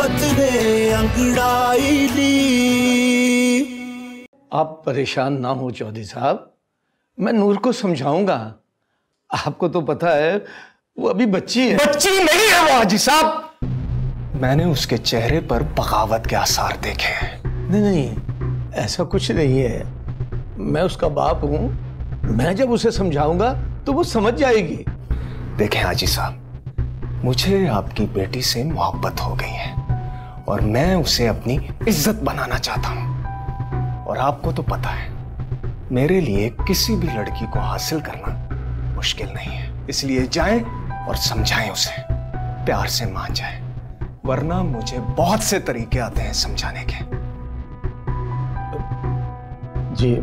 मोहब्बत ने अंगड़ाई ली। आप परेशान ना हो चौधरी साहब, मैं नूर को समझाऊंगा। आपको तो पता है वो अभी बच्ची है। बच्ची नहीं है वो हाजी साहब, मैंने उसके चेहरे पर बगावत के आसार देखे हैं। नहीं नहीं, ऐसा कुछ नहीं है। मैं उसका बाप हूं, मैं जब उसे समझाऊंगा तो वो समझ जाएगी। देखें हाजी साहब, मुझे आपकी बेटी से मोहब्बत हो गई है और मैं उसे अपनी इज्जत बनाना चाहता हूं। और आपको तो पता है मेरे लिए किसी भी लड़की को हासिल करना मुश्किल नहीं है। इसलिए जाएं और समझाएं उसे, प्यार से मान जाए, वरना मुझे बहुत से तरीके आते हैं समझाने के। जी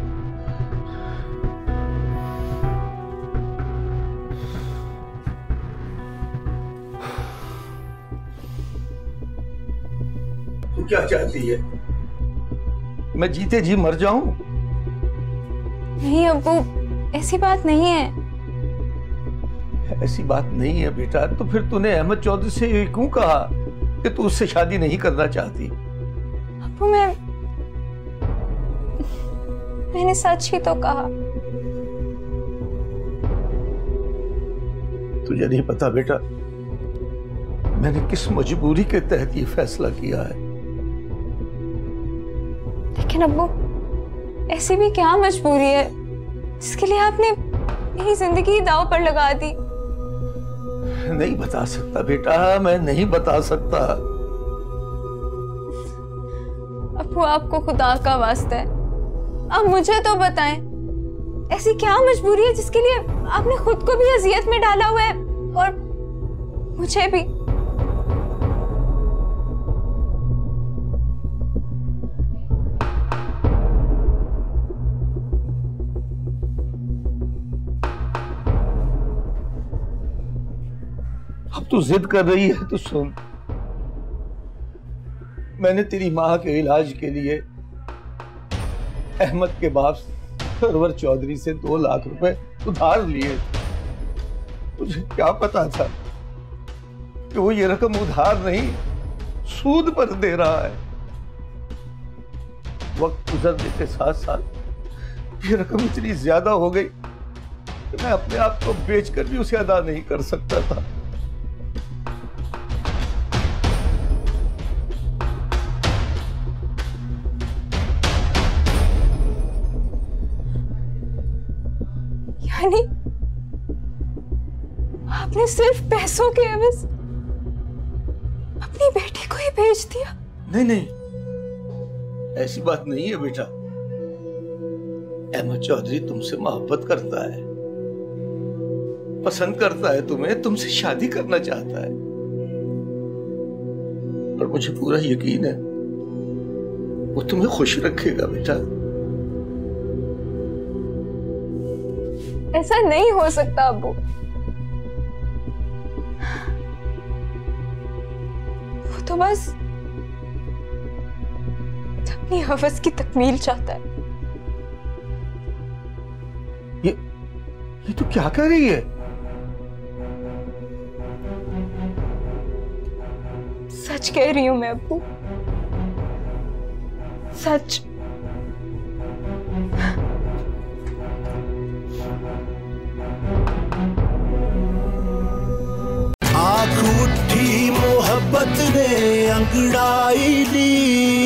तू क्या चाहती है? मैं जीते जी मर जाऊं? नहीं अब्बू, ऐसी बात नहीं है। ऐसी बात नहीं है बेटा, तो फिर तूने अहमद चौधरी से ये क्यों कहा कि तू उससे शादी नहीं करना चाहती? अब्बू मैंने सच ही तो कहा। तुझे नहीं पता बेटा, मैंने किस मजबूरी के तहत ये फैसला किया है। लेकिन अब्बू, ऐसी भी क्या मजबूरी है जिसके लिए आपने मेरी जिंदगी दांव पर लगा दी? नहीं बता सकता बेटा, मैं नहीं बता सकता। अब्बू, आपको खुदा का वास्ता है, आप मुझे तो बताएं, ऐसी क्या मजबूरी है जिसके लिए आपने खुद को भी अजियत में डाला हुआ है और मुझे भी? अब तू जिद कर रही है तो सुन, मैंने तेरी मां के इलाज के लिए अहमद के बाप सरवर चौधरी से 2 लाख रुपए उधार लिए। मुझे क्या पता था कि वो ये रकम उधार नहीं, सूद पर दे रहा है। वक्त गुजरने के साथ साथ ये रकम इतनी ज्यादा हो गई कि मैं अपने आप को बेचकर भी उसे अदा नहीं कर सकता था। यानी आपने सिर्फ पैसों के एवज अपनी बेटी को ही भेज दिया? नहीं नहीं, ऐसी बात नहीं है बेटा। अहमद चौधरी तुमसे मोहब्बत करता है, पसंद करता है तुम्हें, तुमसे शादी करना चाहता है। और मुझे पूरा यकीन है वो तुम्हें खुश रखेगा बेटा। ऐसा नहीं हो सकता अब्बू। वो तो बस अपनी हवस की तकमील चाहता है। ये तू क्या कर रही है? सच कह रही हूं मैं अब्बू, सच। आँख उठी मोहब्बत ने अंगड़ाई ली।